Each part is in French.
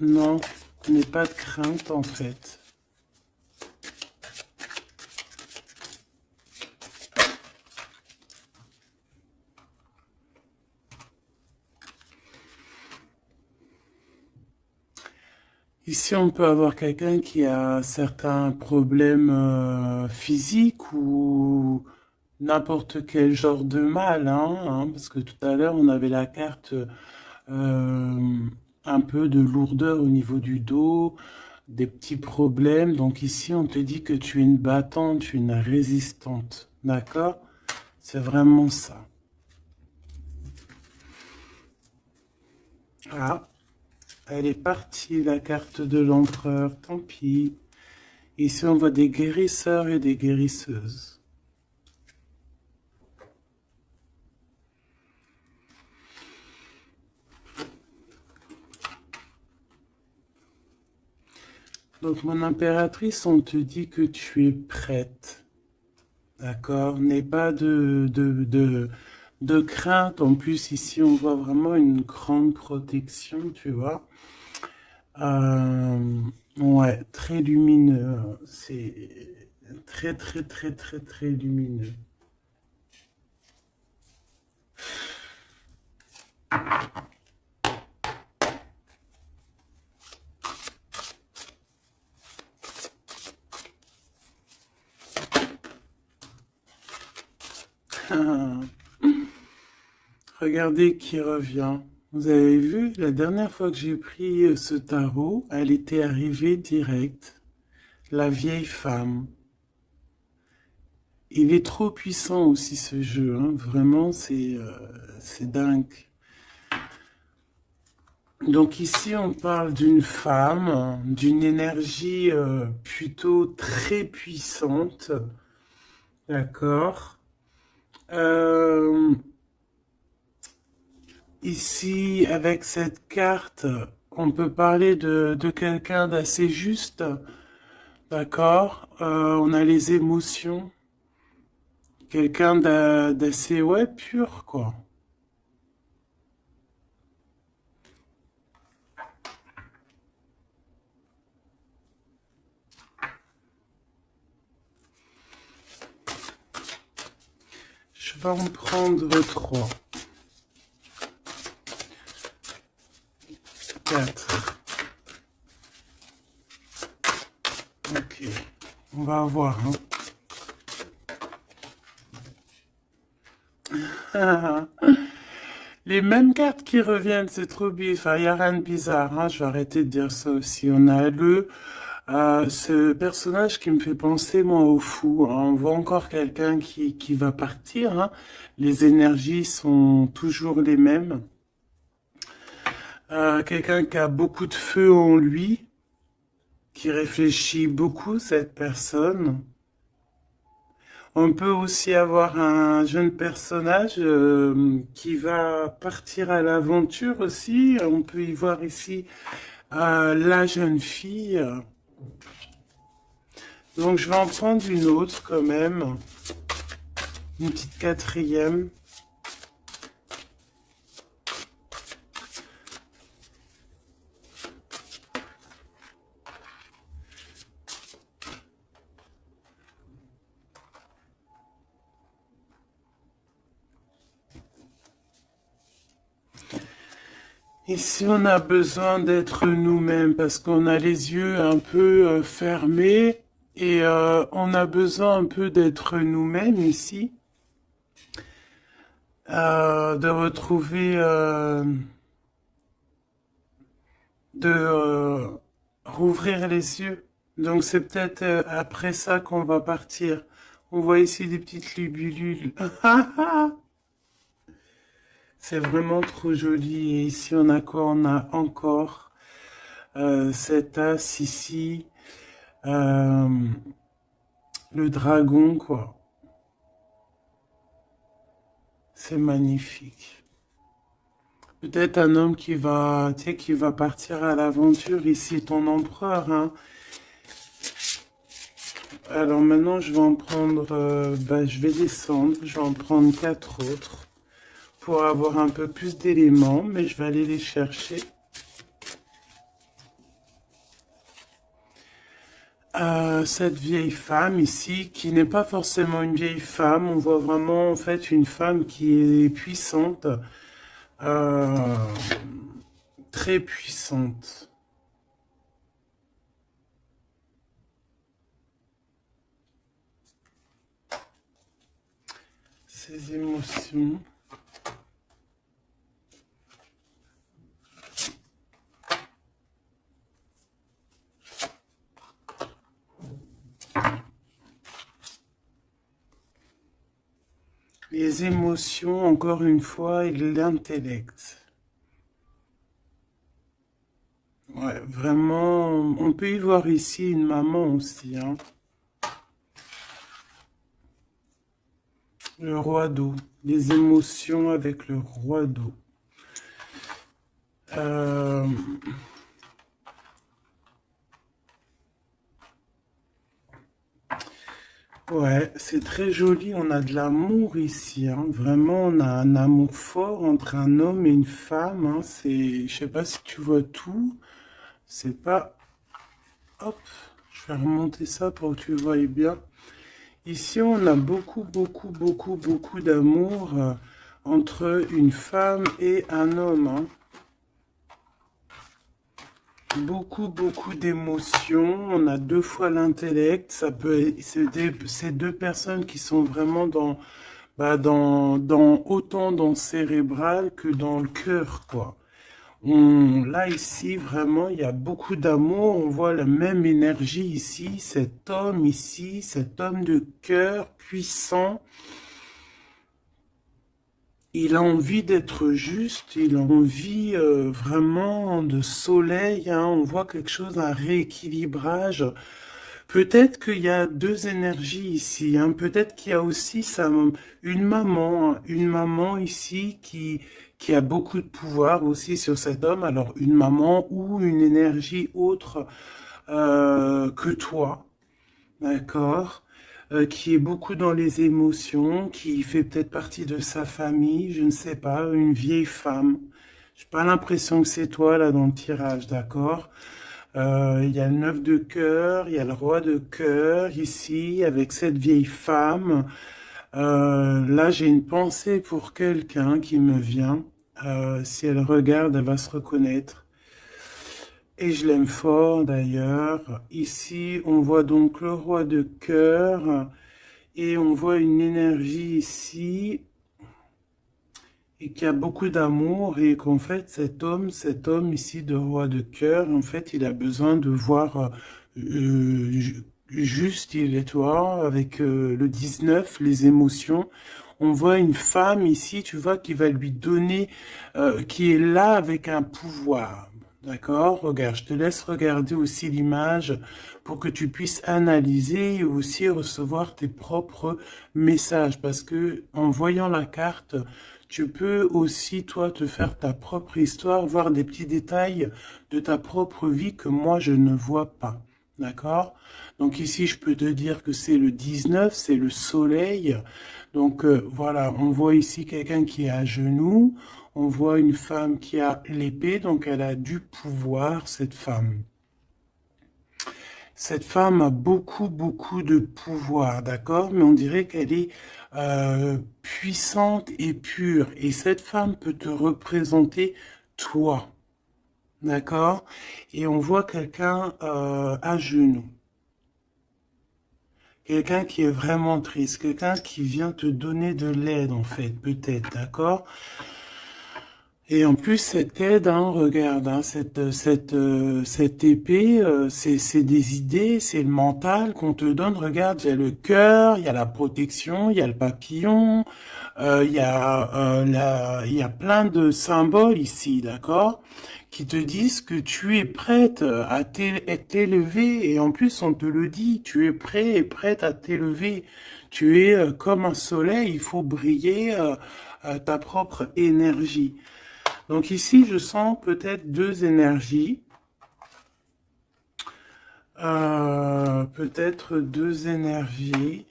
Non, je n'ai pas de crainte en fait. Ici, on peut avoir quelqu'un qui a certains problèmes physiques ou n'importe quel genre de mal, parce que tout à l'heure, on avait la carte un peu de lourdeur au niveau du dos, des petits problèmes. Donc ici, on te dit que tu es une battante, tu es une résistante, d'accord? C'est vraiment ça. Ah, elle est partie, la carte de l'empereur, tant pis. Ici, on voit des guérisseurs et des guérisseuses. Donc, mon impératrice, on te dit que tu es prête. D'accord? N'aie pas de crainte. En plus, ici, on voit vraiment une grande protection, tu vois. Ouais, très lumineux. C'est très, très, très, très, très lumineux. Regardez qui revient. Vous avez vu, la dernière fois que j'ai pris ce tarot, elle était arrivée direct. La vieille femme. Il est trop puissant aussi ce jeu, hein. Vraiment, c'est dingue. Donc ici, on parle d'une femme, d'une énergie plutôt très puissante. D'accord. Euh, Ici, avec cette carte, on peut parler de quelqu'un d'assez juste. D'accord. On a les émotions. Quelqu'un d'assez, ouais, pur, quoi. Je vais en prendre 3, 4. Ok. On va voir, hein. Les mêmes cartes qui reviennent, c'est trop bizarre. Enfin, il n'y a rien de bizarre, hein. Je vais arrêter de dire ça aussi. On a ce personnage qui me fait penser, moi, au fou, hein. On voit encore quelqu'un qui va partir, hein. Les énergies sont toujours les mêmes. Quelqu'un qui a beaucoup de feu en lui, qui réfléchit beaucoup, cette personne. On peut aussi avoir un jeune personnage qui va partir à l'aventure aussi. On peut y voir ici la jeune fille. Donc je vais en prendre une autre quand même. Une petite quatrième. Ici, on a besoin d'être nous-mêmes parce qu'on a les yeux un peu fermés et on a besoin un peu d'être nous-mêmes ici, de retrouver, rouvrir les yeux. Donc c'est peut-être après ça qu'on va partir. On voit ici des petites libellules. C'est vraiment trop joli. Et ici, on a quoi? On a encore cet as ici. Euh, le dragon, quoi. C'est magnifique. Peut-être un homme qui va, tu sais, qui va partir à l'aventure. Ici, ton empereur, hein. Alors maintenant, je vais en prendre, je vais descendre. Je vais en prendre 4 autres pour avoir un peu plus d'éléments, mais je vais aller les chercher. cette vieille femme ici, qui n'est pas forcément une vieille femme, on voit vraiment en fait une femme qui est puissante, euh, très puissante. Ses émotions. Les émotions, encore une fois, et l'intellect. Ouais, vraiment, on peut y voir ici une maman aussi, hein. Le roi d'eau. Les émotions avec le roi d'eau. Euh, ouais, c'est très joli. On a de l'amour ici, hein. Vraiment, on a un amour fort entre un homme et une femme, hein. C'est, je sais pas si tu vois tout. C'est pas... Hop, je vais remonter ça pour que tu vois bien. Ici, on a beaucoup d'amour entre une femme et un homme, hein. Beaucoup d'émotions. On a deux fois l'intellect. Ça peut, c'est deux personnes qui sont vraiment autant dans le cérébral que dans le cœur, quoi. Là, ici, vraiment, il y a beaucoup d'amour. On voit la même énergie ici. Cet homme de cœur puissant. Il a envie d'être juste, il a envie vraiment de soleil, hein. On voit quelque chose, un rééquilibrage. Peut-être qu'il y a deux énergies ici, hein. Peut-être qu'il y a aussi une maman ici qui a beaucoup de pouvoir aussi sur cet homme. Alors une maman ou une énergie autre que toi. D'accord. Qui est beaucoup dans les émotions, qui fait peut-être partie de sa famille, je ne sais pas, une vieille femme. J'ai pas l'impression que c'est toi là dans le tirage, d'accord? Il y a le 9 de cœur, il y a le roi de cœur ici avec cette vieille femme. Là, j'ai une pensée pour quelqu'un qui me vient. Si elle regarde, elle va se reconnaître. Et je l'aime fort d'ailleurs. Ici, on voit donc le roi de cœur et on voit une énergie ici et qui a beaucoup d'amour et qu'en fait cet homme ici de roi de cœur, en fait, il a besoin de voir juste, il est toi, avec le 19, les émotions. On voit une femme ici, tu vois, qui va lui donner, qui est là avec un pouvoir. D'accord? Regarde, je te laisse regarder aussi l'image pour que tu puisses analyser et aussi recevoir tes propres messages. Parce que en voyant la carte, tu peux aussi, toi, te faire ta propre histoire, voir des petits détails de ta propre vie que moi, je ne vois pas. D'accord? Donc ici, je peux te dire que c'est le 19, c'est le soleil. Donc voilà, on voit ici quelqu'un qui est à genoux. On voit une femme qui a l'épée, donc elle a du pouvoir, cette femme. Cette femme a beaucoup de pouvoir, d'accord? Mais on dirait qu'elle est puissante et pure. Et cette femme peut te représenter toi, d'accord? Et on voit quelqu'un à genoux. Quelqu'un qui est vraiment triste, quelqu'un qui vient te donner de l'aide en fait, peut-être, d'accord? Et en plus, cette aide, hein, regarde, hein, cette épée, c'est des idées, c'est le mental qu'on te donne. Regarde, il y a le cœur, il y a la protection, il y a le papillon, il y a plein de symboles ici, d'accord, qui te disent que tu es prête à t'élever. Et en plus, on te le dit, tu es prêt et prête à t'élever. Tu es comme un soleil, il faut briller ta propre énergie. Donc ici, je sens peut-être deux énergies. Peut-être deux énergies.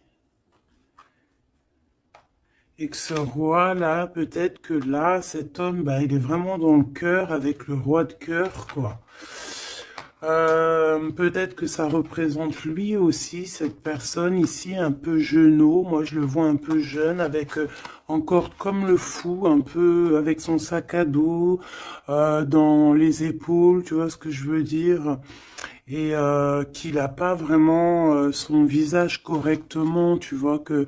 Et que ce roi-là, peut-être que là, cet homme, bah, il est vraiment dans le cœur avec le roi de cœur, quoi. Peut-être que ça représente lui aussi, cette personne ici, un peu jeunot. Moi, je le vois un peu jeune, avec encore comme le fou, un peu avec son sac à dos dans les épaules, tu vois ce que je veux dire? Et qu'il a pas vraiment son visage correctement, tu vois que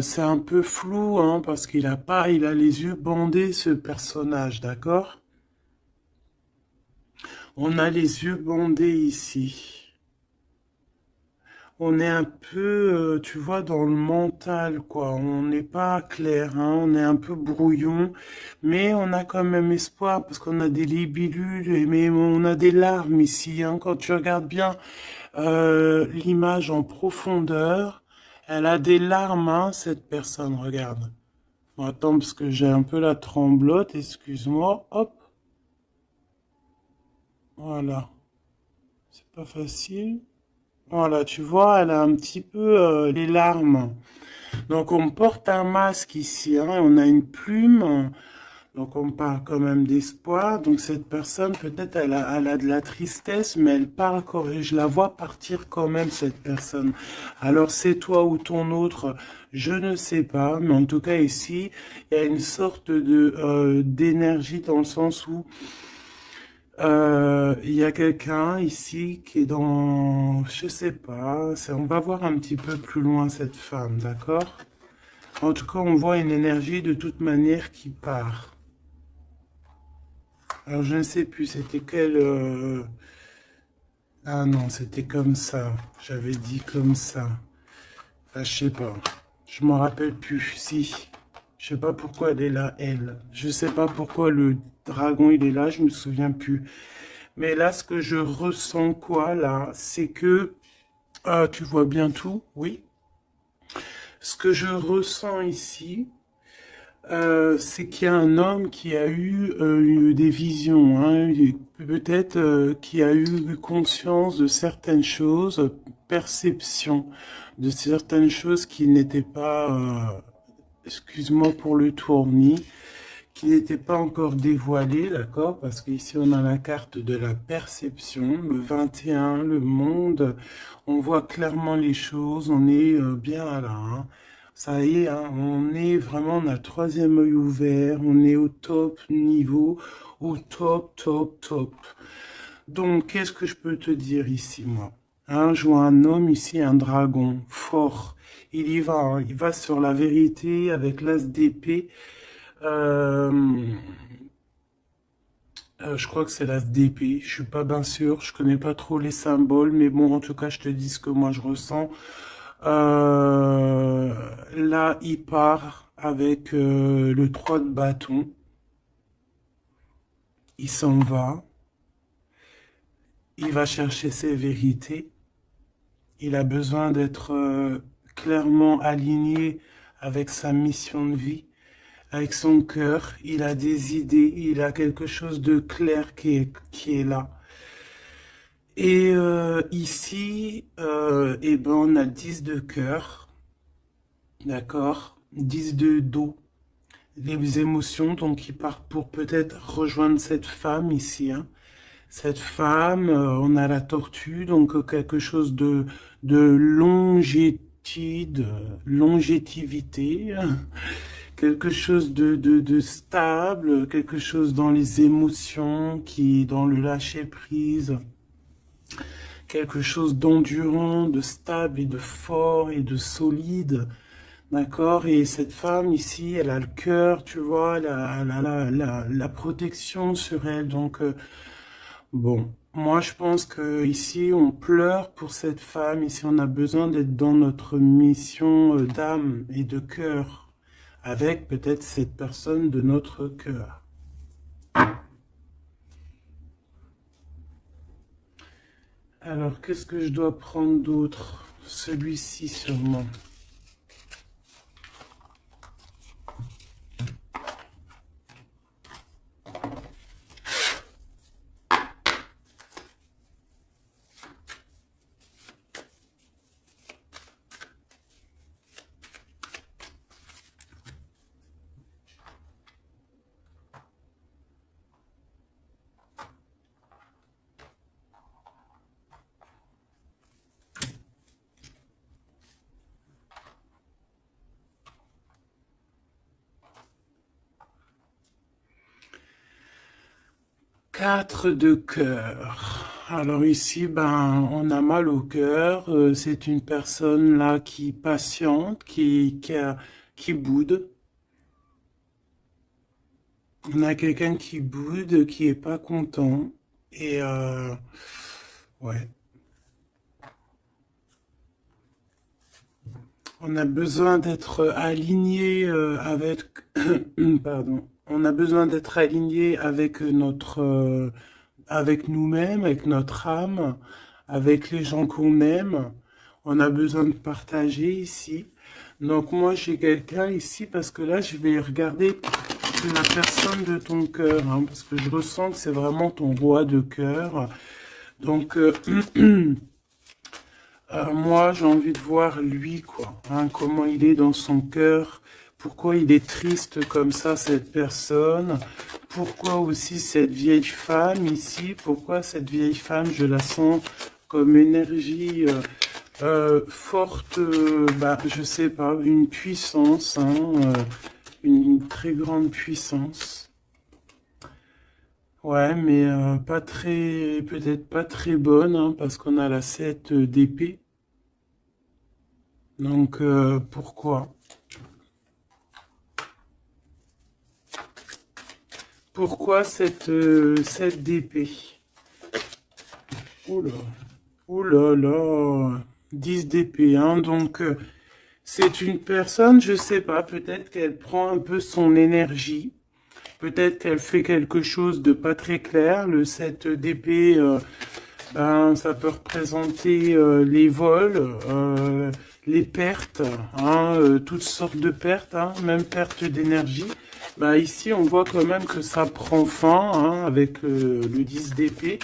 c'est un peu flou, hein, parce il a les yeux bandés, ce personnage, d'accord? On a les yeux bandés ici. On est un peu, tu vois, dans le mental, quoi. On n'est pas clair, hein. On est un peu brouillon, mais on a quand même espoir parce qu'on a des libellules, mais on a des larmes ici, hein. Quand tu regardes bien l'image en profondeur, elle a des larmes, hein, cette personne. Regarde. Bon, attends, parce que j'ai un peu la tremblote. Excuse-moi. Hop, voilà. C'est pas facile. Voilà, tu vois, elle a un petit peu les larmes. Donc on porte un masque ici, hein, on a une plume, donc on parle quand même d'espoir. Donc cette personne, peut-être elle a de la tristesse, mais elle parle quand je la vois partir quand même, cette personne. Alors c'est toi ou ton autre, je ne sais pas, mais en tout cas ici, il y a une sorte de d'énergie dans le sens où il y a quelqu'un ici qui est dans, je sais pas, on va voir un petit peu plus loin cette femme, d'accord? En tout cas, on voit une énergie de toute manière qui part. Alors, je ne sais plus, c'était quel... Ah non, c'était comme ça. J'avais dit comme ça. Enfin, je sais pas. Je m'en rappelle plus. Si. Je sais pas pourquoi elle est là, elle. Je sais pas pourquoi le dragon, il est là, je me souviens plus. Mais là, ce que je ressens, quoi, là, c'est que... Ah, tu vois bien tout, oui. Ce que je ressens ici, c'est qu'il y a un homme qui a eu des visions, hein, peut-être qui a eu conscience de certaines choses, perception de certaines choses qui n'étaient pas, excuse-moi pour le tournis, qui n'étaient pas encore dévoilées, d'accord? Parce qu'ici on a la carte de la perception, le 21, le monde, on voit clairement les choses, on est bien là, hein. Ça y est, hein, on est vraiment, on a le troisième œil ouvert, on est au top niveau, au top, top, top. Donc, qu'est-ce que je peux te dire ici, moi? Hein, je vois un homme ici, un dragon, fort. Il y va, hein, il va sur la vérité avec l'as d'épée. Euh, je crois que c'est l'as d'épée, je suis pas bien sûr, je connais pas trop les symboles, mais bon, en tout cas, je te dis ce que moi je ressens. Là, il part avec le 3 de bâton. Il s'en va. Il va chercher ses vérités. Il a besoin d'être clairement aligné avec sa mission de vie, avec son cœur. Il a des idées. Il a quelque chose de clair qui est là. Et ici, eh ben, on a 10 de cœur. D'accord? 10 de dos. Les émotions, donc il part pour peut-être rejoindre cette femme ici, hein. Cette femme, on a la tortue, donc quelque chose de longétude, longévité, quelque chose de stable, quelque chose dans les émotions, qui dans le lâcher prise, quelque chose d'endurant, de stable et de fort et de solide. D'accord? Et cette femme ici, elle a le cœur, tu vois, la protection sur elle. Donc, bon, moi je pense que ici, on pleure pour cette femme. Ici, on a besoin d'être dans notre mission d'âme et de cœur, avec peut-être cette personne de notre cœur. Alors, qu'est-ce que je dois prendre d'autre? Celui-ci sûrement. 4 de cœur. Alors ici, ben, on a mal au cœur. C'est une personne là qui patiente, qui boude. On a quelqu'un qui boude, qui est pas content. Et ouais, on a besoin d'être aligné avec, pardon, on a besoin d'être aligné avec avec nous-mêmes, avec notre âme, avec les gens qu'on aime. On a besoin de partager ici. Donc moi j'ai quelqu'un ici parce que là je vais regarder la personne de ton cœur, hein, parce que je ressens que c'est vraiment ton roi de cœur. Donc moi j'ai envie de voir lui quoi, hein, comment il est dans son cœur, pourquoi il est triste comme ça cette personne, pourquoi aussi cette vieille femme ici, pourquoi cette vieille femme je la sens comme énergie forte, bah, je sais pas, une puissance, hein, une très grande puissance. Ouais, mais pas très, peut-être pas très bonne, hein, parce qu'on a la 7 d'épée. Donc pourquoi? Pourquoi cette d'épée? Oula, oula là, 10 d'épée, hein, donc c'est une personne, je sais pas, peut-être qu'elle prend un peu son énergie. Peut-être qu'elle fait quelque chose de pas très clair. Le 7 d'épée, ben, ça peut représenter les vols, les pertes, hein, toutes sortes de pertes, hein, même perte d'énergie. Ben, ici, on voit quand même que ça prend fin, hein, avec le 10 d'épée.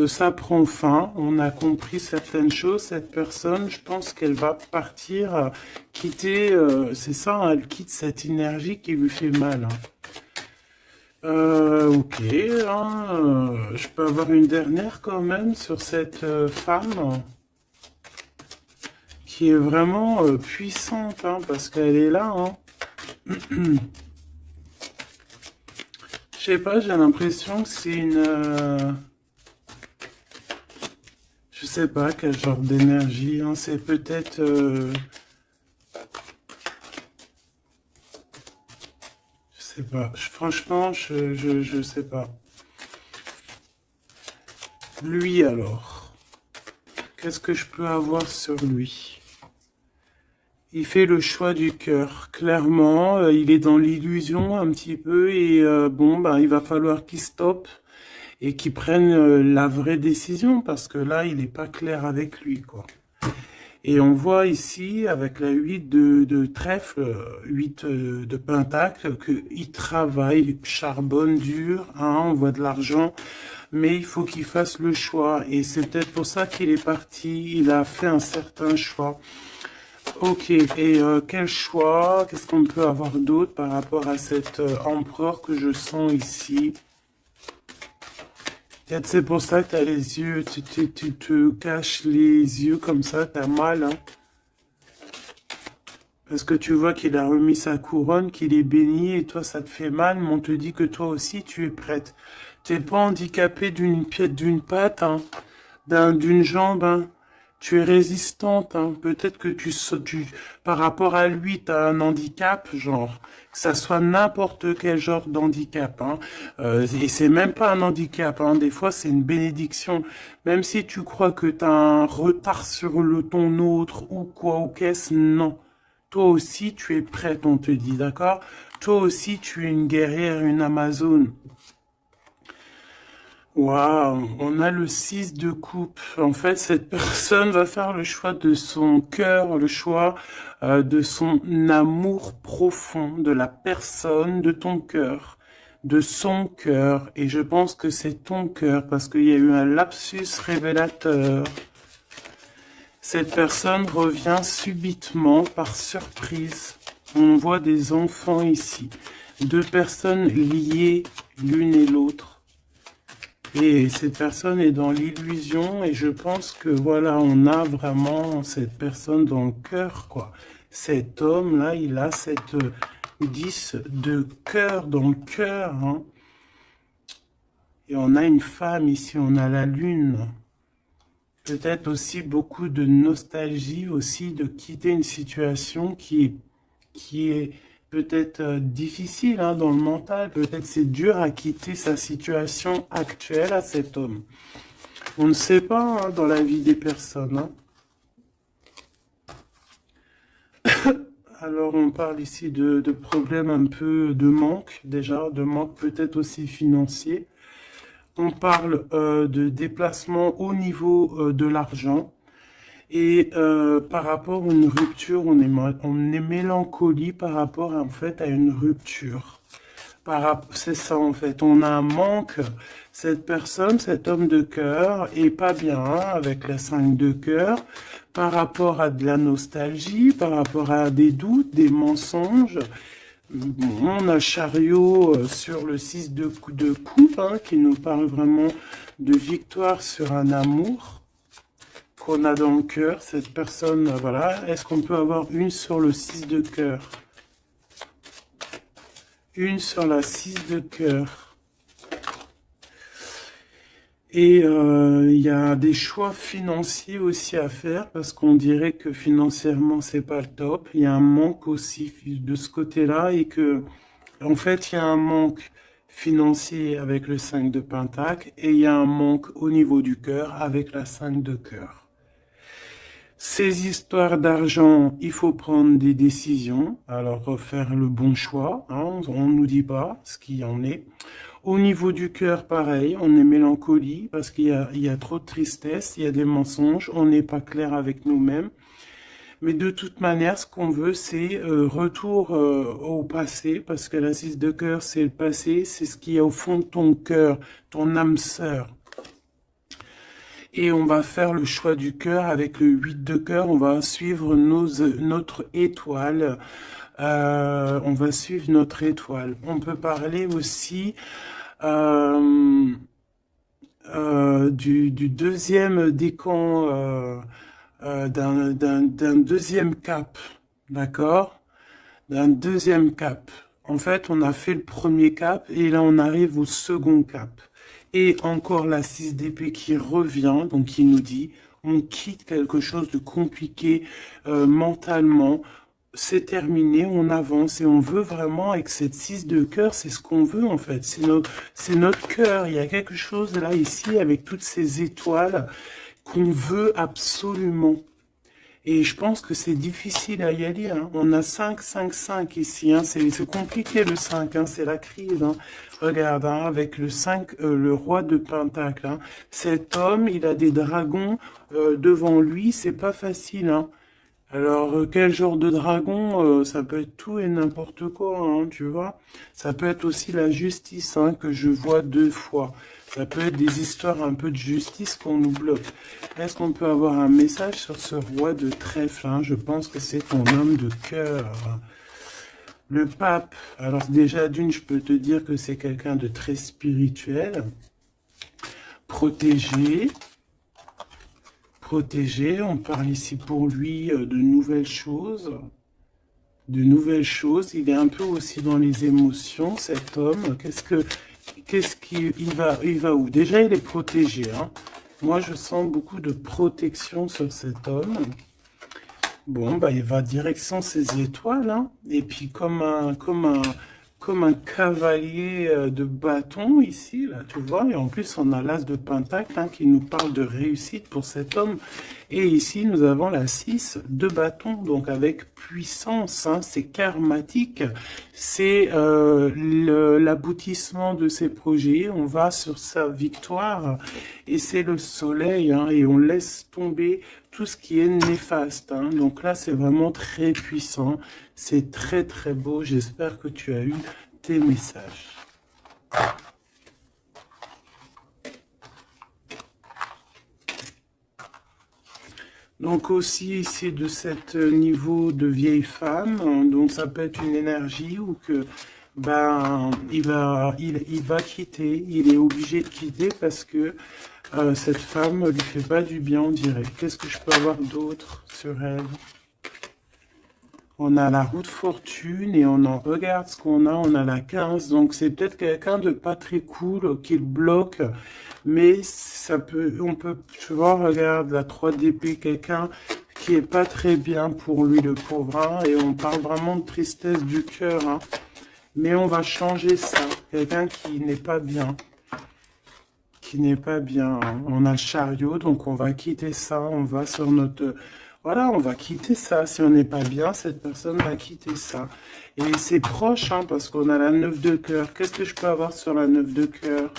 Ça prend fin, on a compris certaines choses. Cette personne, je pense qu'elle va partir, quitter, c'est ça, hein, elle quitte cette énergie qui lui fait mal, hein. Ok, hein, je peux avoir une dernière quand même sur cette femme qui est vraiment puissante, hein, parce qu'elle est là, hein. Je sais pas, j'ai l'impression que c'est une... je sais pas quel genre d'énergie, hein, c'est peut-être... je sais pas, franchement, je sais pas. Lui alors, qu'est-ce que je peux avoir sur lui? Il fait le choix du cœur, clairement. Il est dans l'illusion un petit peu et bon, bah, il va falloir qu'il stoppe et qu'il prenne la vraie décision parce que là, il n'est pas clair avec lui, quoi. Et on voit ici, avec la 8 de trèfle, 8 de pentacle, qu'il travaille, il charbonne dur, hein, on voit de l'argent, mais il faut qu'il fasse le choix. Et c'est peut-être pour ça qu'il est parti, il a fait un certain choix. Ok, et quel choix, qu'est-ce qu'on peut avoir d'autre par rapport à cet empereur que je sens ici? Peut-être c'est pour ça que tu as les yeux, tu te caches les yeux comme ça, t'as mal, hein? Parce que tu vois qu'il a remis sa couronne, qu'il est béni, et toi ça te fait mal, mais on te dit que toi aussi tu es prête. Tu n'es pas handicapé d'une pièce, d'une patte, hein, d'une jambe, hein. Tu es résistante, hein. Peut-être que par rapport à lui, tu as un handicap, genre, que ça soit n'importe quel genre d'handicap, hein. Et c'est même pas un handicap, hein. Des fois, c'est une bénédiction. Même si tu crois que tu as un retard sur ton autre ou quoi ou qu'est-ce, non. Toi aussi, tu es prête, on te dit, d'accord? Toi aussi, tu es une guerrière, une Amazone. Waouh, on a le 6 de coupe. En fait, cette personne va faire le choix de son cœur, le choix de son amour profond, de la personne, de ton cœur, de son cœur. Et je pense que c'est ton cœur parce qu'il y a eu un lapsus révélateur. Cette personne revient subitement par surprise. On voit des enfants ici. Deux personnes liées l'une et l'autre. Et cette personne est dans l'illusion et je pense que voilà, on a vraiment cette personne dans le cœur, quoi. Cet homme-là, il a cette 10 de cœur dans le cœur, hein. Et on a une femme ici, on a la lune. Peut-être aussi beaucoup de nostalgie aussi de quitter une situation qui est peut-être difficile hein, dans le mental. Peut-être c'est dur à quitter sa situation actuelle à cet homme. On ne sait pas hein, dans la vie des personnes. Hein. Alors on parle ici de problèmes un peu de manque déjà, de manque peut-être aussi financier. On parle de déplacement au niveau de l'argent. Et par rapport à une rupture, on est mélancolie par rapport en fait à une rupture. C'est ça en fait, on a un manque. Cette personne, cet homme de cœur, est pas bien hein, avec la 5 de cœur par rapport à de la nostalgie, par rapport à des doutes, des mensonges. Bon, on a le chariot sur le 6 de coupe hein, qui nous parle vraiment de victoire sur un amour qu'on a dans le cœur, cette personne, voilà. Est-ce qu'on peut avoir une sur le 6 de cœur? Une sur la 6 de cœur. Et il y a des choix financiers aussi à faire, parce qu'on dirait que financièrement, c'est pas le top. Il y a un manque aussi de ce côté-là, et que, en fait, il y a un manque financier avec le 5 de Pentacle, et il y a un manque au niveau du cœur avec la 5 de cœur. Ces histoires d'argent, il faut prendre des décisions, alors faire le bon choix, hein, on ne nous dit pas ce qu'il en est. Au niveau du cœur, pareil, on est mélancolie parce qu'il y a trop de tristesse, il y a des mensonges, on n'est pas clair avec nous-mêmes. Mais de toute manière, ce qu'on veut, c'est retour au passé, parce que la 6 de cœur, c'est le passé, c'est ce qui est au fond de ton cœur, ton âme sœur. Et on va faire le choix du cœur avec le 8 de cœur. On va suivre notre étoile. On va suivre notre étoile. On peut parler aussi du deuxième décan, d'un deuxième cap. D'accord? D'un deuxième cap. En fait, on a fait le premier cap et là, on arrive au second cap. Et encore la 6 d'épée qui revient, donc qui nous dit, on quitte quelque chose de compliqué mentalement, c'est terminé, on avance et on veut vraiment, avec cette 6 de cœur, c'est ce qu'on veut en fait, c'est notre cœur, il y a quelque chose là, ici, avec toutes ces étoiles qu'on veut absolument. Et je pense que c'est difficile à y aller. Hein. On a 5, 5, 5 ici. Hein. C'est compliqué le 5. Hein. C'est la crise. Hein. Regarde, hein, avec le 5, le roi de Pentacle. Hein. Cet homme, il a des dragons devant lui. C'est pas facile. Hein. Alors, quel genre de dragon? Ça peut être tout et n'importe quoi, hein, tu vois. Ça peut être aussi la justice hein, que je vois 2 fois. Ça peut être des histoires un peu de justice qu'on nous bloque. Est-ce qu'on peut avoir un message sur ce roi de trèfle hein? Je pense que c'est ton homme de cœur. Le pape, alors déjà d'une, je peux te dire que c'est quelqu'un de très spirituel, protégé. On parle ici pour lui de nouvelles choses. Il est un peu aussi dans les émotions, cet homme. Il va où? Déjà, il est protégé. Hein. Moi, je sens beaucoup de protection sur cet homme. Bon, bah, il va direction ses étoiles. Hein. Et puis, comme un cavalier de bâton ici, là, tu vois. Et en plus, on a l'as de Pentacle hein, qui nous parle de réussite pour cet homme. Et ici, nous avons la 6 de bâton, donc avec puissance. Hein, c'est karmatique. C'est l'aboutissement de ses projets. On va sur sa victoire. Et c'est le soleil. Hein, et on laisse tomber tout ce qui est néfaste. Hein. Donc là, c'est vraiment très puissant. C'est très, très beau. J'espère que tu as eu tes messages. Donc aussi ici de cet niveau de vieille femme, hein, donc ça peut être une énergie ou que ben il va quitter, il est obligé de quitter parce que cette femme lui fait pas du bien, on dirait. Qu'est-ce que je peux avoir d'autre sur elle? On a la roue de fortune et on en regarde ce qu'on a. On a la 15. Donc c'est peut-être quelqu'un de pas très cool qui le bloque. Mais ça peut, on peut, tu vois, regarde la 3 d'épée, quelqu'un qui est pas très bien pour lui, le pauvre. Hein, et on parle vraiment de tristesse du cœur. Hein. Mais on va changer ça. Quelqu'un qui n'est pas bien. Qui n'est pas bien. Hein. On a le chariot, donc on va quitter ça. On va sur notre... Voilà, on va quitter ça. Si on n'est pas bien, cette personne va quitter ça. Et c'est proche, hein, parce qu'on a la 9 de cœur. Qu'est-ce que je peux avoir sur la 9 de cœur?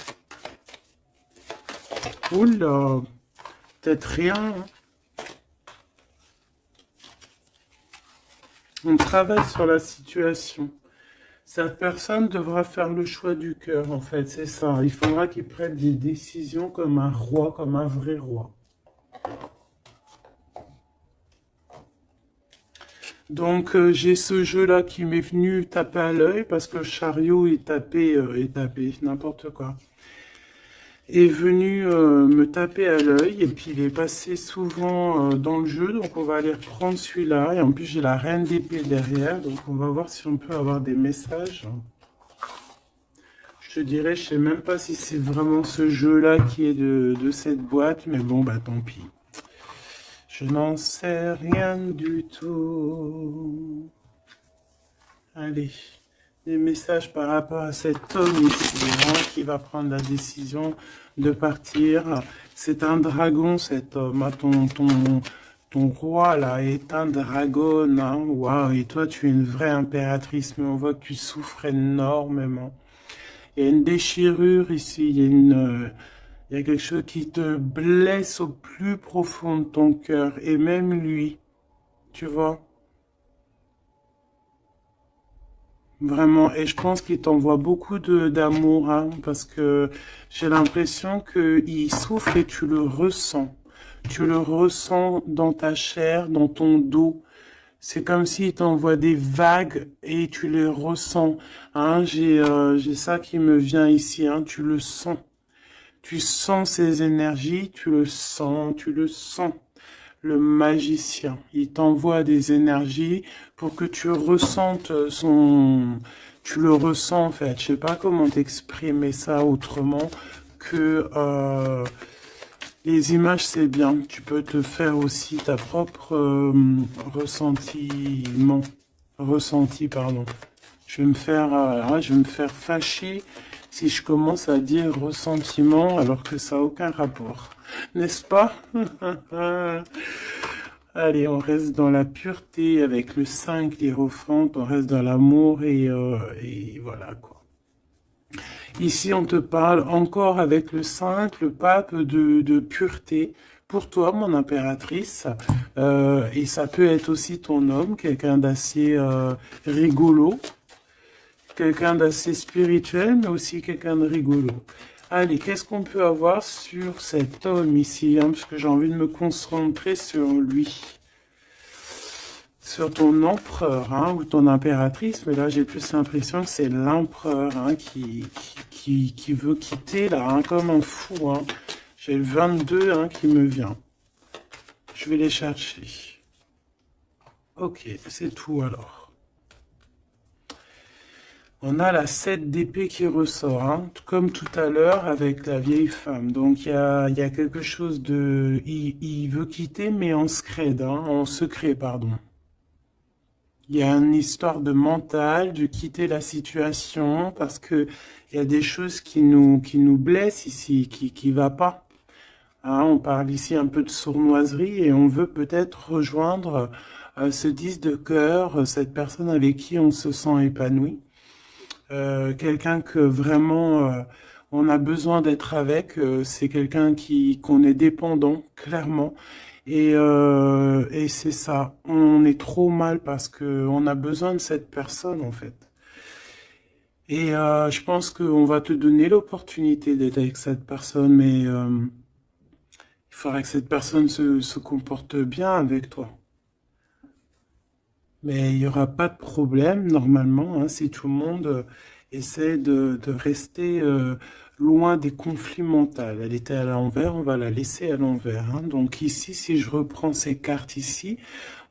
Oula, peut-être rien. Hein. On travaille sur la situation. Cette personne devra faire le choix du cœur, en fait, c'est ça. Il faudra qu'il prenne des décisions comme un roi, comme un vrai roi. Donc, j'ai ce jeu-là qui m'est venu taper à l'œil, parce que le chariot est tapé, n'importe quoi. Est venu me taper à l'œil, et puis il est passé souvent dans le jeu, donc on va aller reprendre celui-là. Et en plus, j'ai la reine d'épée derrière, donc on va voir si on peut avoir des messages. Je te dirais, je sais même pas si c'est vraiment ce jeu-là qui est de cette boîte, mais bon, bah tant pis. Je n'en sais rien du tout. Allez, des messages par rapport à cet homme ici, hein, qui va prendre la décision de partir. C'est un dragon, cet homme. Hein, ton roi, là, est un dragon. Hein. Waouh, et toi, tu es une vraie impératrice, mais on voit que tu souffres énormément. Il y a une déchirure ici, il y a quelque chose qui te blesse au plus profond de ton cœur, et même lui, tu vois, vraiment. Et je pense qu'il t'envoie beaucoup d'amour, hein, parce que j'ai l'impression qu'il souffre et tu le ressens. Tu le ressens dans ta chair, dans ton dos. C'est comme s'il t'envoie des vagues et tu les ressens. Hein, j'ai ça qui me vient ici, hein, tu le sens. Tu sens ses énergies, tu le sens, tu le sens. Le magicien, il t'envoie des énergies pour que tu ressentes son... Tu le ressens en fait. Je sais pas comment t'exprimer ça autrement que les images, c'est bien. Tu peux te faire aussi ta propre ressenti, pardon. Je vais me faire fâcher si je commence à dire ressentiment alors que ça n'a aucun rapport. N'est-ce pas? Allez, on reste dans la pureté avec le 5, l'hiérophante, on reste dans l'amour et voilà quoi. Ici, on te parle encore avec le 5, le pape de pureté. Pour toi, mon impératrice, et ça peut être aussi ton homme, quelqu'un d'assez rigolo, quelqu'un d'assez spirituel, mais aussi quelqu'un de rigolo. Allez, qu'est-ce qu'on peut avoir sur cet homme ici, hein, parce que j'ai envie de me concentrer sur lui. Sur ton empereur, hein, ou ton impératrice, mais là j'ai plus l'impression que c'est l'empereur, hein, qui veut quitter là, hein, comme un fou. Hein. J'ai le 22 hein, qui me vient. Je vais les chercher. Ok, c'est tout alors. On a la 7 d'épée qui ressort, hein, comme tout à l'heure avec la vieille femme. Donc il y a quelque chose de... Il veut quitter, mais en secret, hein, en secret, pardon. Il y a une histoire de mental, de quitter la situation, parce que il y a des choses qui nous blessent ici, qui va pas. Hein, on parle ici un peu de sournoiserie et on veut peut-être rejoindre ce 10 de cœur, cette personne avec qui on se sent épanoui. Quelqu'un que vraiment on a besoin d'être avec, c'est quelqu'un qu'on est dépendant, clairement. Et c'est ça, on est trop mal parce que on a besoin de cette personne en fait. Et je pense qu'on va te donner l'opportunité d'être avec cette personne, mais il faudrait que cette personne se comporte bien avec toi. Mais il n'y aura pas de problème normalement hein, si tout le monde essaie de rester loin des conflits mentaux. Elle était à l'envers, on va la laisser à l'envers, hein. Donc ici, si je reprends ces cartes ici,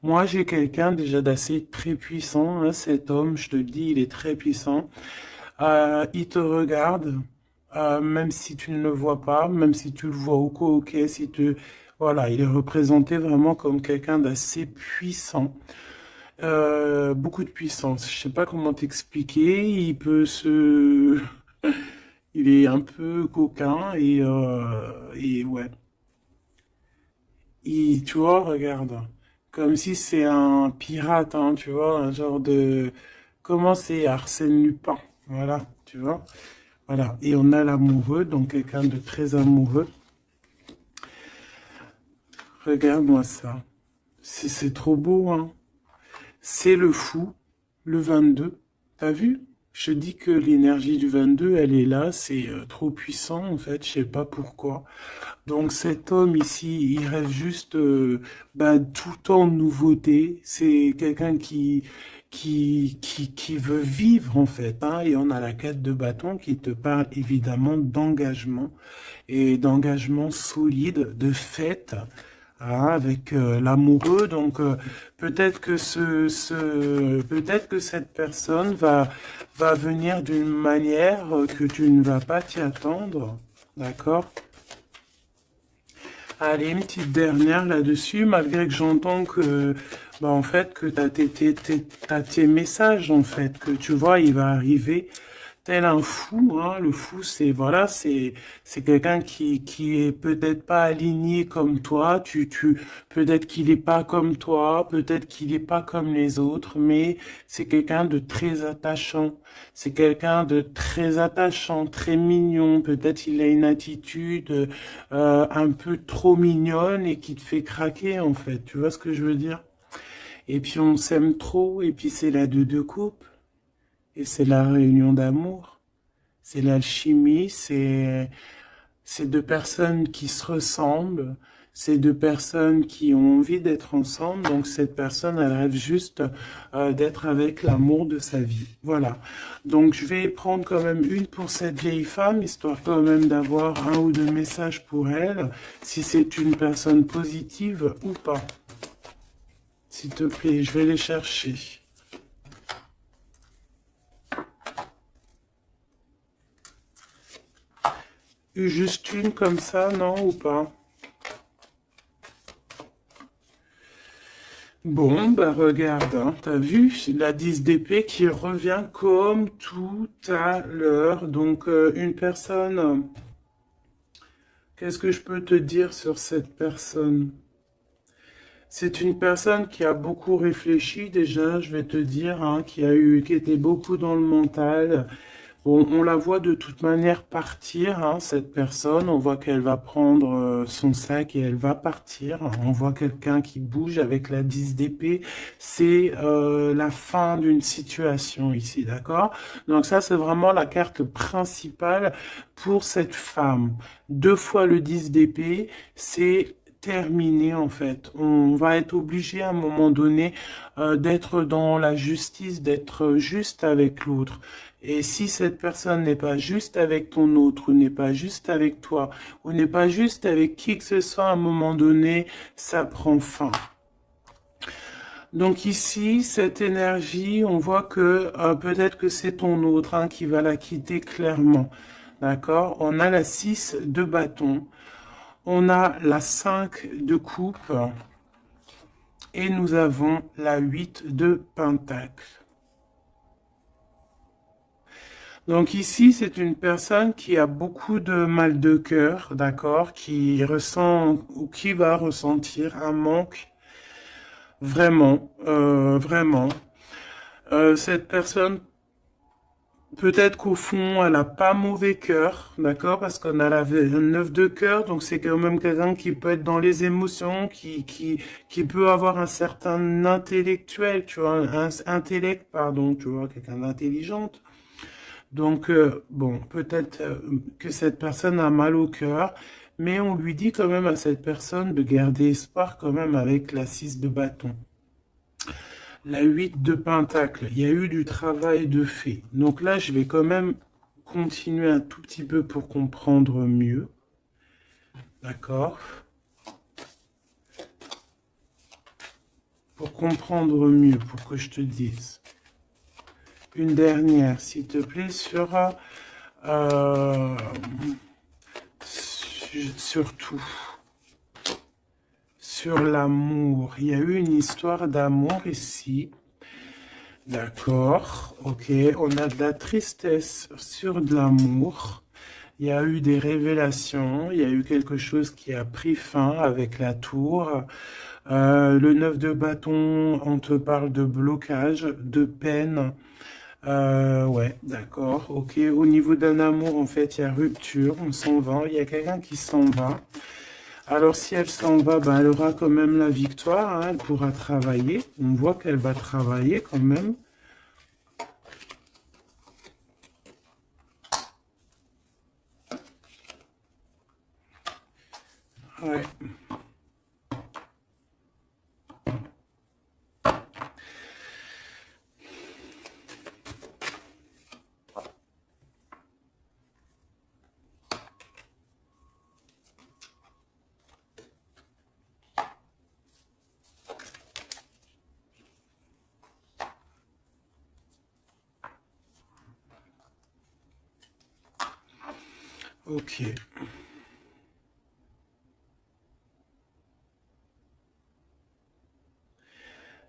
moi j'ai quelqu'un déjà d'assez très puissant, hein. Cet homme, je te dis, il est très puissant. Il te regarde, même si tu ne le vois pas, même si tu le vois au co, ok, si tu... Voilà, il est représenté vraiment comme quelqu'un d'assez puissant. Beaucoup de puissance. Je sais pas comment t'expliquer. Il peut se... Il est un peu coquin et ouais. Tu vois, regarde. Comme si c'est un pirate, hein, tu vois, un genre de... Comment c'est Arsène Lupin? Voilà, tu vois. Voilà. Et on a l'amoureux, donc quelqu'un de très amoureux. Regarde-moi ça. C'est trop beau, hein. C'est le fou, le 22. T'as vu? Je te dis que l'énergie du 22, elle est là, c'est trop puissant en fait, je sais pas pourquoi. Donc cet homme ici, il rêve juste tout le temps de nouveauté. C'est quelqu'un qui veut vivre en fait, hein. Et on a la 4 de bâton qui te parle évidemment d'engagement et d'engagement solide, de fête, hein, avec l'amoureux. Donc peut-être que peut-être que cette personne va venir d'une manière que tu ne vas pas t'y attendre, d'accord? Allez, une petite dernière là-dessus, malgré que j'entends que, en fait, que t'as tes messages, en fait, que tu vois, il va arriver tel un fou, hein. Le fou, voilà, c'est quelqu'un qui est peut-être pas aligné comme toi, peut-être qu'il est pas comme toi, peut-être qu'il est pas comme les autres, mais c'est quelqu'un de très attachant. C'est quelqu'un de très attachant, très mignon. Peut-être il a une attitude un peu trop mignonne et qui te fait craquer en fait. Tu vois ce que je veux dire? Et puis on s'aime trop et puis c'est la deux coupes et c'est la réunion d'amour. C'est l'alchimie, c'est deux personnes qui se ressemblent, c'est deux personnes qui ont envie d'être ensemble. Donc cette personne, elle rêve juste d'être avec l'amour de sa vie. Voilà. Donc je vais prendre quand même une pour cette vieille femme, histoire quand même d'avoir un ou deux messages pour elle, si c'est une personne positive ou pas. S'il te plaît, je vais les chercher. Juste une comme ça, non ou pas? Bon, bah regarde, hein, t'as vu la 10 d'épée qui revient comme tout à l'heure. Donc une personne, qu'est-ce que je peux te dire sur cette personne? C'est une personne qui a beaucoup réfléchi déjà, je vais te dire, hein, qui était beaucoup dans le mental. Bon, on la voit de toute manière partir, hein, cette personne. On voit qu'elle va prendre son sac et elle va partir. On voit quelqu'un qui bouge avec la 10 d'épée. C'est la fin d'une situation ici, d'accord? Donc ça, c'est vraiment la carte principale pour cette femme. Deux fois le 10 d'épée, c'est terminé en fait. On va être obligé à un moment donné d'être dans la justice, d'être juste avec l'autre. Et si cette personne n'est pas juste avec ton autre, ou n'est pas juste avec toi, ou n'est pas juste avec qui que ce soit, à un moment donné, ça prend fin. Donc ici, cette énergie, on voit que peut-être que c'est ton autre, hein, qui va la quitter clairement. D'accord? On a la 6 de bâton, on a la 5 de coupe, et nous avons la 8 de pentacle. Donc ici, c'est une personne qui a beaucoup de mal de cœur, d'accord, qui ressent ou qui va ressentir un manque vraiment, vraiment. Cette personne, peut-être qu'au fond, elle a pas mauvais cœur, d'accord, parce qu'on a la 9 de cœur, donc c'est quand même quelqu'un qui peut être dans les émotions, qui peut avoir un certain intellectuel, tu vois, un intellect, pardon, tu vois, quelqu'un d'intelligente. Donc, bon, peut-être que cette personne a mal au cœur, mais on lui dit quand même à cette personne de garder espoir quand même avec la 6 de bâton. La 8 de pentacle, il y a eu du travail de fait. Donc là, je vais quand même continuer un tout petit peu pour comprendre mieux. D'accord? Pour comprendre mieux, pour que je te dise. Une dernière, s'il te plaît, euh, surtout sur l'amour. Il y a eu une histoire d'amour ici. D'accord, ok. On a de la tristesse sur de l'amour. Il y a eu des révélations. Il y a eu quelque chose qui a pris fin avec la tour. Le 9 de bâton, on te parle de blocage, de peine. Ouais, d'accord, ok. Au niveau d'un amour, en fait, il y a rupture, on s'en va. Il y a quelqu'un qui s'en va. Alors, si elle s'en va, ben, elle aura quand même la victoire, hein, elle pourra travailler. On voit qu'elle va travailler quand même. Ouais, ok.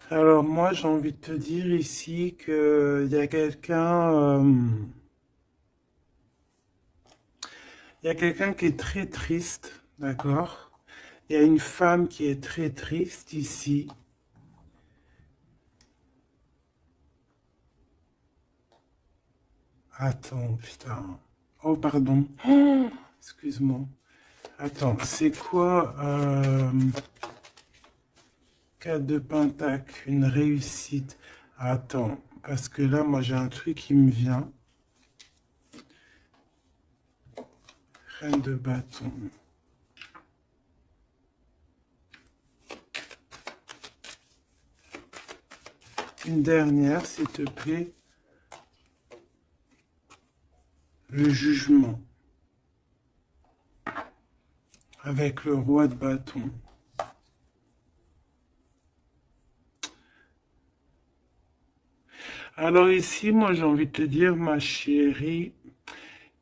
Alors, moi, j'ai envie de te dire ici qu'il y a il y a quelqu'un qui est très triste, d'accord? Il y a une femme qui est très triste ici. Attends, putain. Oh, pardon. Oh, excuse-moi. Attends, c'est quoi 4 de pentacle, une réussite. Attends, parce que là, moi, j'ai un truc qui me vient. Reine de bâton. Une dernière, s'il te plaît. Le jugement. Avec le roi de bâton. Alors ici, moi, j'ai envie de te dire, ma chérie,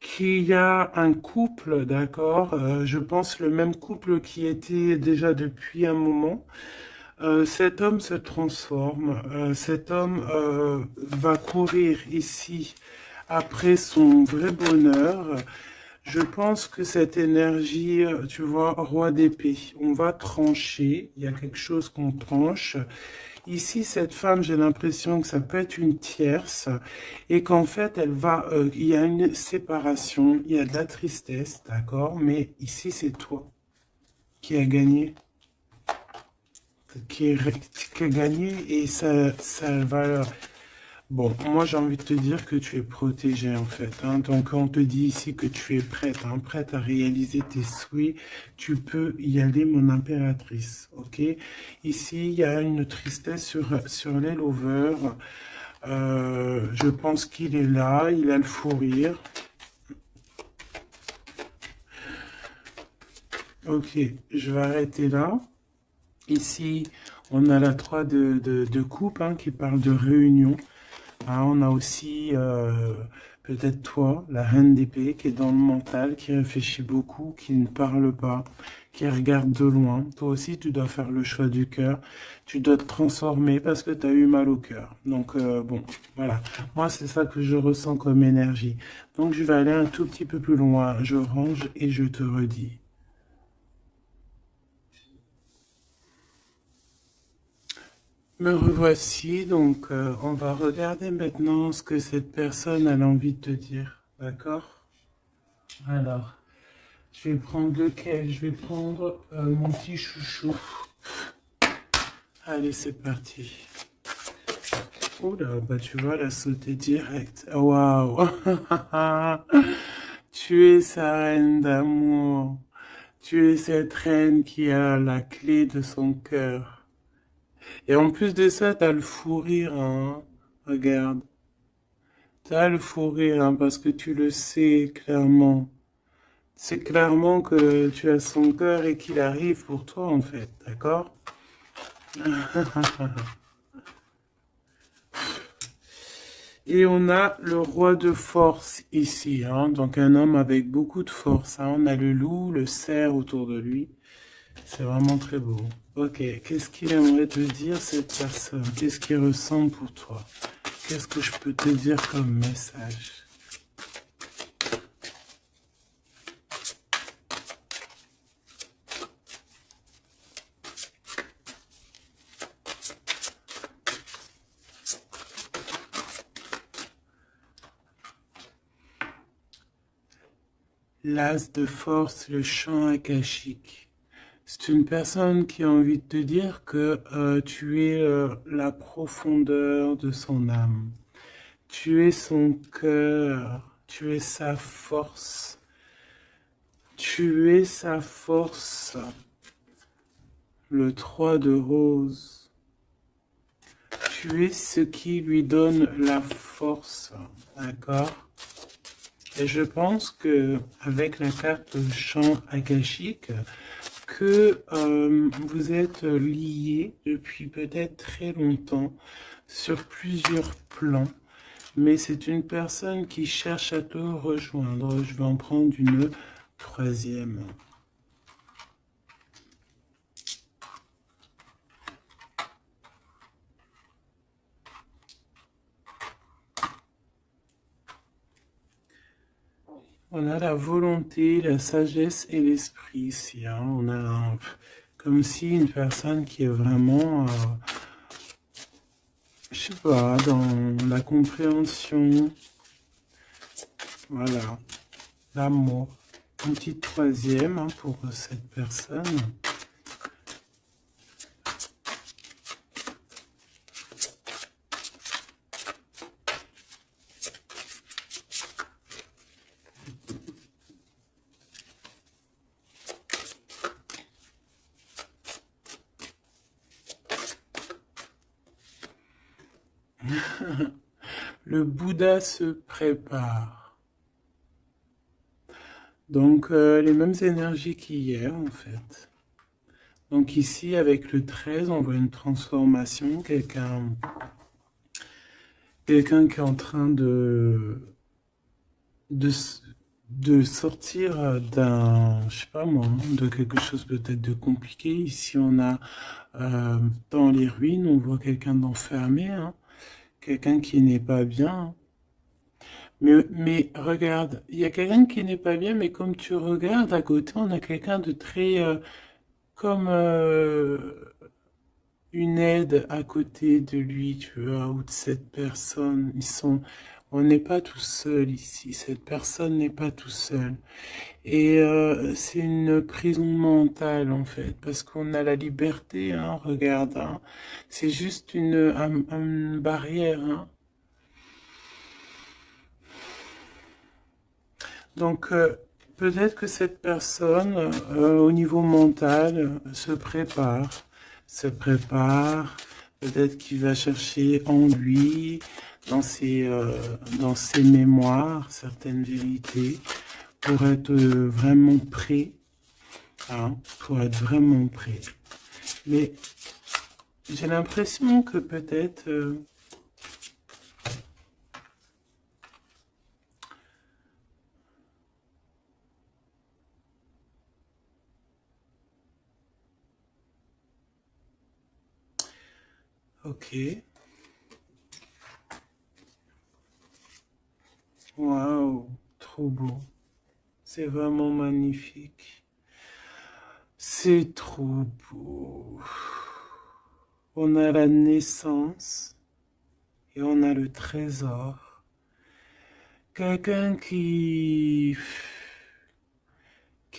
qu'il y a un couple, d'accord, je pense le même couple qui était déjà depuis un moment. Cet homme se transforme, cet homme va courir ici après son vrai bonheur. Je pense que cette énergie, tu vois, roi d'épée, on va trancher, il y a quelque chose qu'on tranche. Ici, cette femme, j'ai l'impression que ça peut être une tierce et qu'en fait, il y a une séparation, il y a de la tristesse, d'accord, mais ici, c'est toi qui as gagné, qui, qui a gagné et ça va. Bon, moi j'ai envie de te dire que tu es protégée en fait, hein. Donc on te dit ici que tu es prête, hein, prête à réaliser tes souhaits. Tu peux y aller, mon impératrice, ok? Ici, il y a une tristesse sur les lovers. Je pense qu'il est là, il a le fou rire. Ok, je vais arrêter là. Ici, on a la 3 de coupe hein, qui parle de réunion. Ah, on a aussi peut-être toi, la reine d'épée, qui est dans le mental, qui réfléchit beaucoup, qui ne parle pas, qui regarde de loin. Toi aussi, tu dois faire le choix du cœur. Tu dois te transformer parce que tu as eu mal au cœur. Donc, bon, voilà. Moi, c'est ça que je ressens comme énergie. Donc, je vais aller un tout petit peu plus loin. Je range et je te redis. Me revoici, donc on va regarder maintenant ce que cette personne a envie de te dire. D'accord? Alors. Je vais prendre lequel? Je vais prendre mon petit chouchou. Allez, c'est parti. Oula, bah tu vois, elle a sauté direct. Waouh! Tu es sa reine d'amour. Tu es cette reine qui a la clé de son cœur. Et en plus de ça, t'as le fou rire, hein. Regarde. T'as le fou rire, hein, parce que tu le sais clairement. C'est clairement que tu as son cœur et qu'il arrive pour toi, en fait, d'accord? Et on a le roi de force ici, hein, donc un homme avec beaucoup de force, hein. On a le loup, le cerf autour de lui. C'est vraiment très beau. Ok, qu'est-ce qu'il aimerait te dire cette personne? Qu'est-ce qu'il ressent pour toi? Qu'est-ce que je peux te dire comme message? L'as de force, le chant akashique. C'est une personne qui a envie de te dire que tu es la profondeur de son âme. Tu es son cœur. Tu es sa force. Tu es sa force. Le 3 de rose. Tu es ce qui lui donne la force. D'accord? Et je pense que avec la carte chant akashique, que vous êtes liés depuis peut-être très longtemps sur plusieurs plans, mais c'est une personne qui cherche à te rejoindre. Je vais en prendre une troisième. On a la volonté, la sagesse et l'esprit ici, hein. On a comme si une personne qui est vraiment, je sais pas, dans la compréhension, voilà, l'amour. Une petite troisième, hein, pour cette personne. Le Bouddha se prépare. Donc, les mêmes énergies qu'hier, en fait. Donc ici, avec le 13, on voit une transformation. Quelqu'un qui est en train de, de sortir d'un, je sais pas moi, de quelque chose peut-être de compliqué. Ici, on a dans les ruines, on voit quelqu'un d'enfermé, hein, quelqu'un qui n'est pas bien. Mais regarde, il y a quelqu'un qui n'est pas bien, mais comme tu regardes à côté, on a quelqu'un de très comme une aide à côté de lui, tu vois, ou de cette personne. On n'est pas tout seul ici. Cette personne n'est pas tout seul. Et c'est une prison mentale en fait, parce qu'on a la liberté, hein, regarde, hein. C'est juste une barrière, hein. Donc peut-être que cette personne, au niveau mental, se prépare. Peut-être qu'il va chercher en lui, dans dans ses mémoires, certaines vérités, pour être vraiment prêt, hein, pour être vraiment prêt. Mais j'ai l'impression que peut-être, ok, waouh, trop beau, c'est vraiment magnifique, c'est trop beau. On a la naissance et on a le trésor. Quelqu'un qui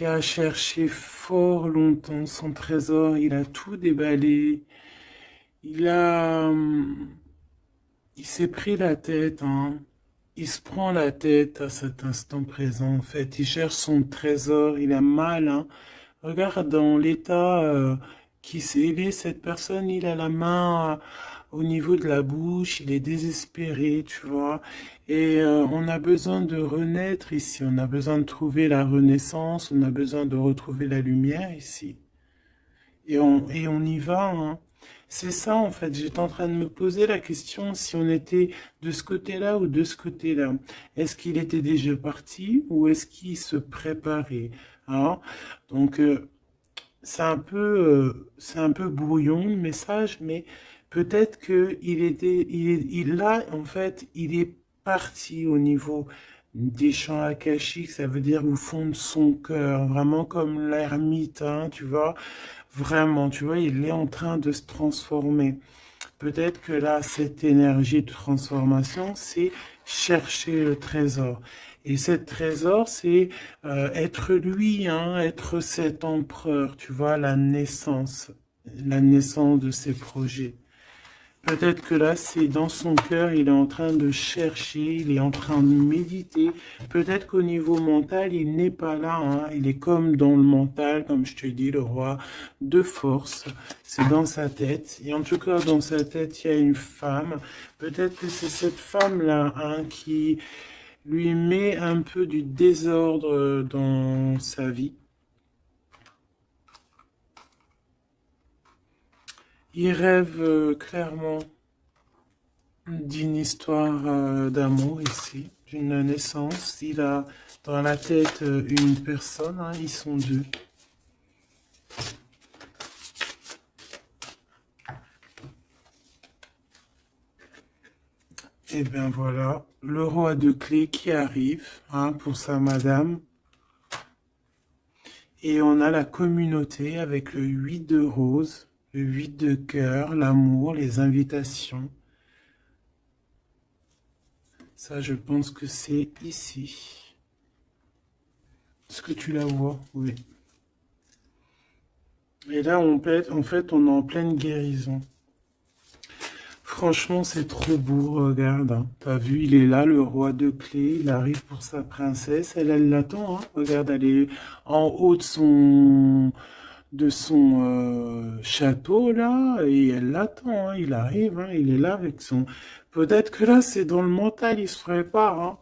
a cherché fort longtemps son trésor, il a tout déballé. Il a, il s'est pris la tête, hein. Il se prend la tête à cet instant présent. En fait, il cherche son trésor. Il a mal, hein. Regarde dans l'état qui s'est aidé cette personne. Il a la main au niveau de la bouche, il est désespéré, tu vois. Et on a besoin de renaître ici, on a besoin de trouver la renaissance, on a besoin de retrouver la lumière ici. Et on y va, hein. C'est ça, en fait. J'étais en train de me poser la question si on était de ce côté-là ou de ce côté-là. Est-ce qu'il était déjà parti ou est-ce qu'il se préparait, hein? Donc, c'est un peu brouillon le message, mais peut-être que là, en fait, il est parti au niveau des champs akashiques, ça veut dire au fond de son cœur, vraiment comme l'ermite, hein, tu vois, vraiment, tu vois, il est en train de se transformer. Peut-être que là, cette énergie de transformation, c'est chercher le trésor. Et cette trésor, c'est être lui, hein, être cet empereur, tu vois, la naissance de ses projets. Peut-être que là, c'est dans son cœur, il est en train de chercher, il est en train de méditer. Peut-être qu'au niveau mental, il n'est pas là, hein. Il est comme dans le mental, comme je te dis, le roi de force. C'est dans sa tête. Et en tout cas, dans sa tête, il y a une femme. Peut-être que c'est cette femme-là, hein, qui lui met un peu du désordre dans sa vie. Il rêve clairement d'une histoire d'amour ici, d'une naissance. Il a dans la tête une personne, hein, ils sont deux. Et bien voilà, le roi de clés qui arrive, hein, pour sa madame. Et on a la communauté avec le 8 de rose, le 8 de cœur, l'amour, les invitations. Ça, je pense que c'est ici. Est-ce que tu la vois? Oui. Et là, en fait, on est en pleine guérison. Franchement, c'est trop beau, regarde, hein. T'as vu, il est là, le roi de clés, il arrive pour sa princesse, elle l'attend, hein. Regarde, elle est en haut de son château, là, et elle l'attend, hein. Il arrive, hein, il est là avec son... Peut-être que là, c'est dans le mental, il se prépare, hein.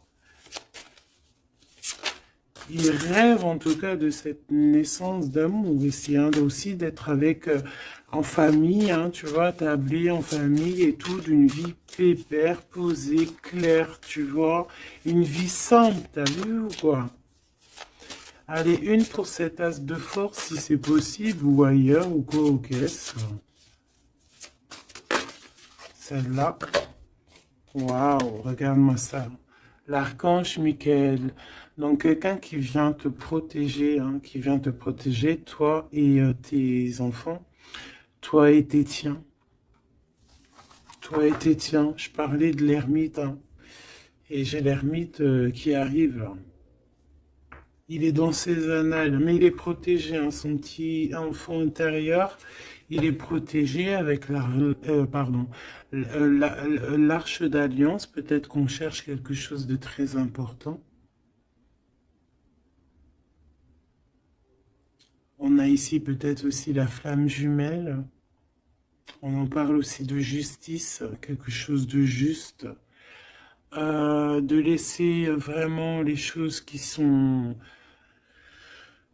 Il rêve en tout cas de cette naissance d'amour ici, hein, aussi d'être avec en famille, hein, tu vois, tablé en famille et tout, d'une vie pépère, posée, claire, tu vois, une vie simple, t'as vu ou quoi? Allez, une pour cet as de force si c'est possible, ou ailleurs, ou quoi, aux caisses. Celle-là. Waouh, regarde-moi ça. L'archange Michael. Donc, quelqu'un qui vient te protéger, hein, qui vient te protéger, toi et tes enfants, toi et tes tiens. Toi et tes tiens. Je parlais de l'ermite, hein, et j'ai l'ermite qui arrive, là. Il est dans ses annales, mais il est protégé, hein, son petit enfant intérieur. Il est protégé avec l'arche d'alliance. Peut-être qu'on cherche quelque chose de très important. On a ici peut-être aussi la flamme jumelle. On en parle aussi de justice, quelque chose de juste. De laisser vraiment les choses qui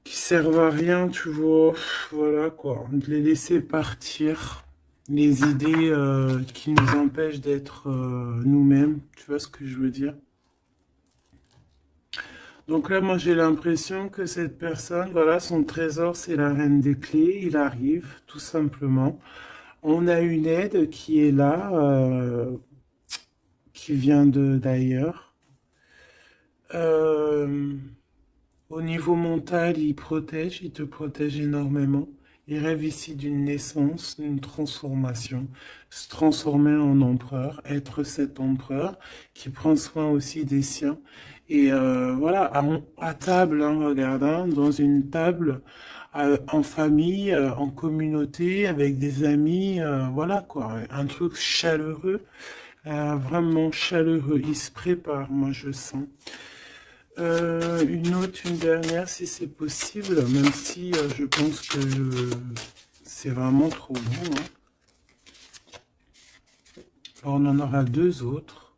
servent à rien, tu vois. Voilà quoi. De les laisser partir. Les idées qui nous empêchent d'être nous-mêmes. Tu vois ce que je veux dire? Donc là, moi, j'ai l'impression que cette personne, voilà, son trésor, c'est la reine des clés. Il arrive, tout simplement. On a une aide qui est là, qui vient de d'ailleurs. Euh, Au niveau mental, il te protège énormément. Il rêve ici d'une naissance, d'une transformation, se transformer en empereur, être cet empereur qui prend soin aussi des siens. Et voilà, à table, hein, regarde, hein, dans une table, en famille, en communauté, avec des amis, voilà quoi, un truc chaleureux, vraiment chaleureux. Il se prépare, moi je sens. Une dernière, si c'est possible, même si je pense que c'est vraiment trop bon, hein. On en aura deux autres.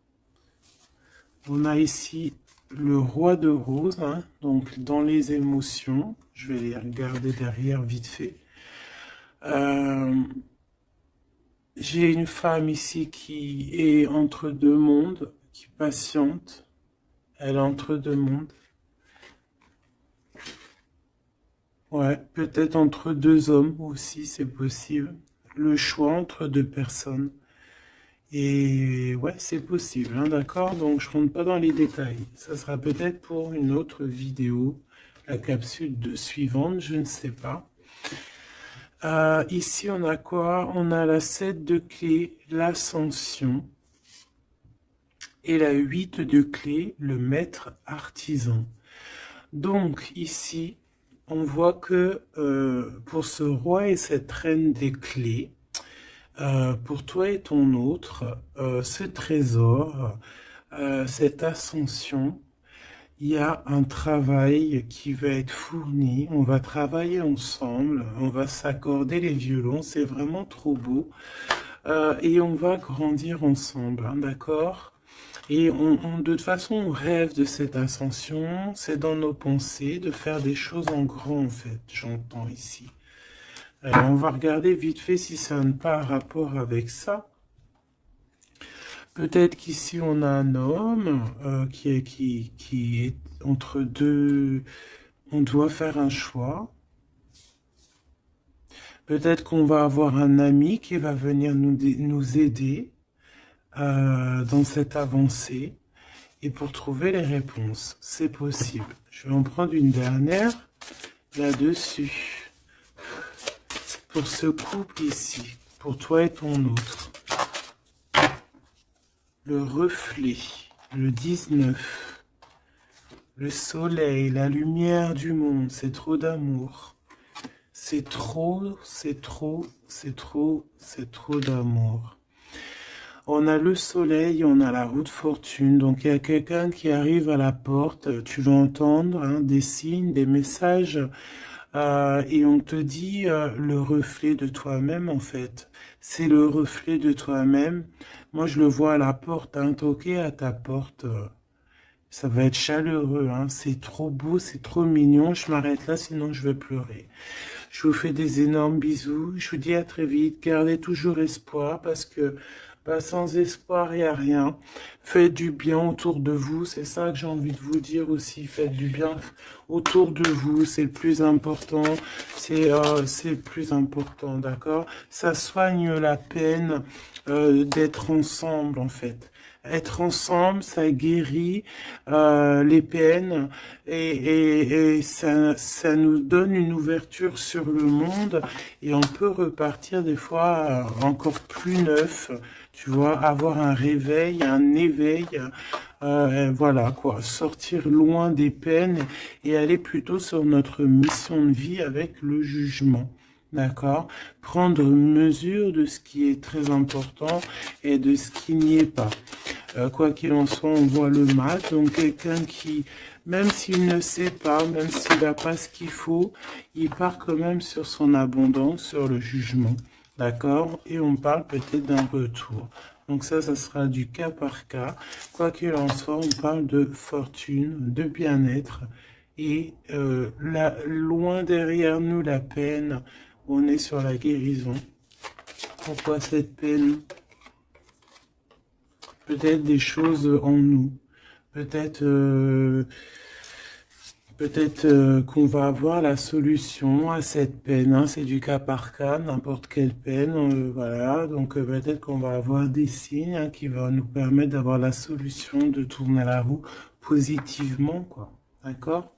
On a ici le roi de rose, hein, donc dans les émotions. Je vais les regarder derrière vite fait. J'ai une femme ici qui est entre deux mondes, qui patiente. Elle est entre deux mondes. Ouais, peut-être entre deux hommes aussi, c'est possible. Le choix entre deux personnes. Et ouais, c'est possible, hein, d'accord? Donc je rentre pas dans les détails. Ça sera peut-être pour une autre vidéo, la suivante, je ne sais pas. Ici, on a quoi? On a la 7 de clé, l'ascension. Et la 8 de clé, le maître artisan. Donc ici, on voit que pour ce roi et cette reine des clés, pour toi et ton autre, ce trésor, cette ascension, il y a un travail qui va être fourni. On va travailler ensemble, on va s'accorder les violons, c'est vraiment trop beau. Et on va grandir ensemble, hein, d'accord? Et de toute façon, on rêve de cette ascension, c'est dans nos pensées de faire des choses en grand, en fait, j'entends ici. Alors, on va regarder vite fait si ça n'a pas un rapport avec ça. Peut-être qu'ici, on a un homme qui est entre deux... On doit faire un choix. Peut-être qu'on va avoir un ami qui va venir nous aider dans cette avancée. Et pour trouver les réponses, c'est possible. Je vais en prendre une dernière là-dessus. Pour ce couple ici, pour toi et ton autre. Le reflet, le 19. Le soleil, la lumière du monde, c'est trop d'amour. C'est trop, c'est trop, c'est trop, c'est trop d'amour. On a le soleil, on a la roue de fortune, donc il y a quelqu'un qui arrive à la porte, tu vas entendre hein, des signes, des messages, et on te dit le reflet de toi-même en fait. C'est le reflet de toi-même. Moi je le vois à la porte, hein, toquer à ta porte. Ça va être chaleureux, hein. C'est trop beau, c'est trop mignon. Je m'arrête là, sinon je vais pleurer. Je vous fais des énormes bisous. Je vous dis à très vite. Gardez toujours espoir parce que sans espoir, il n'y a rien. Faites du bien autour de vous. C'est ça que j'ai envie de vous dire aussi. Faites du bien autour de vous. C'est le plus important. C'est le plus important, d'accord? Ça soigne la peine d'être ensemble, en fait. Être ensemble, ça guérit les peines et ça nous donne une ouverture sur le monde et on peut repartir des fois encore plus neuf, tu vois, avoir un réveil, un éveil, voilà quoi, sortir loin des peines et aller plutôt sur notre mission de vie avec le jugement. D'accord? Prendre mesure de ce qui est très important et de ce qui n'y est pas. Quoi qu'il en soit, on voit le mal. Donc quelqu'un qui, même s'il ne sait pas, même s'il n'a pas ce qu'il faut, il part quand même sur son abondance, sur le jugement. D'accord? Et on parle peut-être d'un retour. Donc ça sera du cas par cas. Quoi qu'il en soit, on parle de fortune, de bien-être. Et loin derrière nous la peine, on est sur la guérison. Pourquoi cette peine? Peut-être des choses en nous. Peut-être qu'on va avoir la solution à cette peine. Hein. C'est du cas par cas, n'importe quelle peine. Voilà. Donc peut-être qu'on va avoir des signes hein, qui vont nous permettre d'avoir la solution de tourner la roue positivement, quoi. D'accord?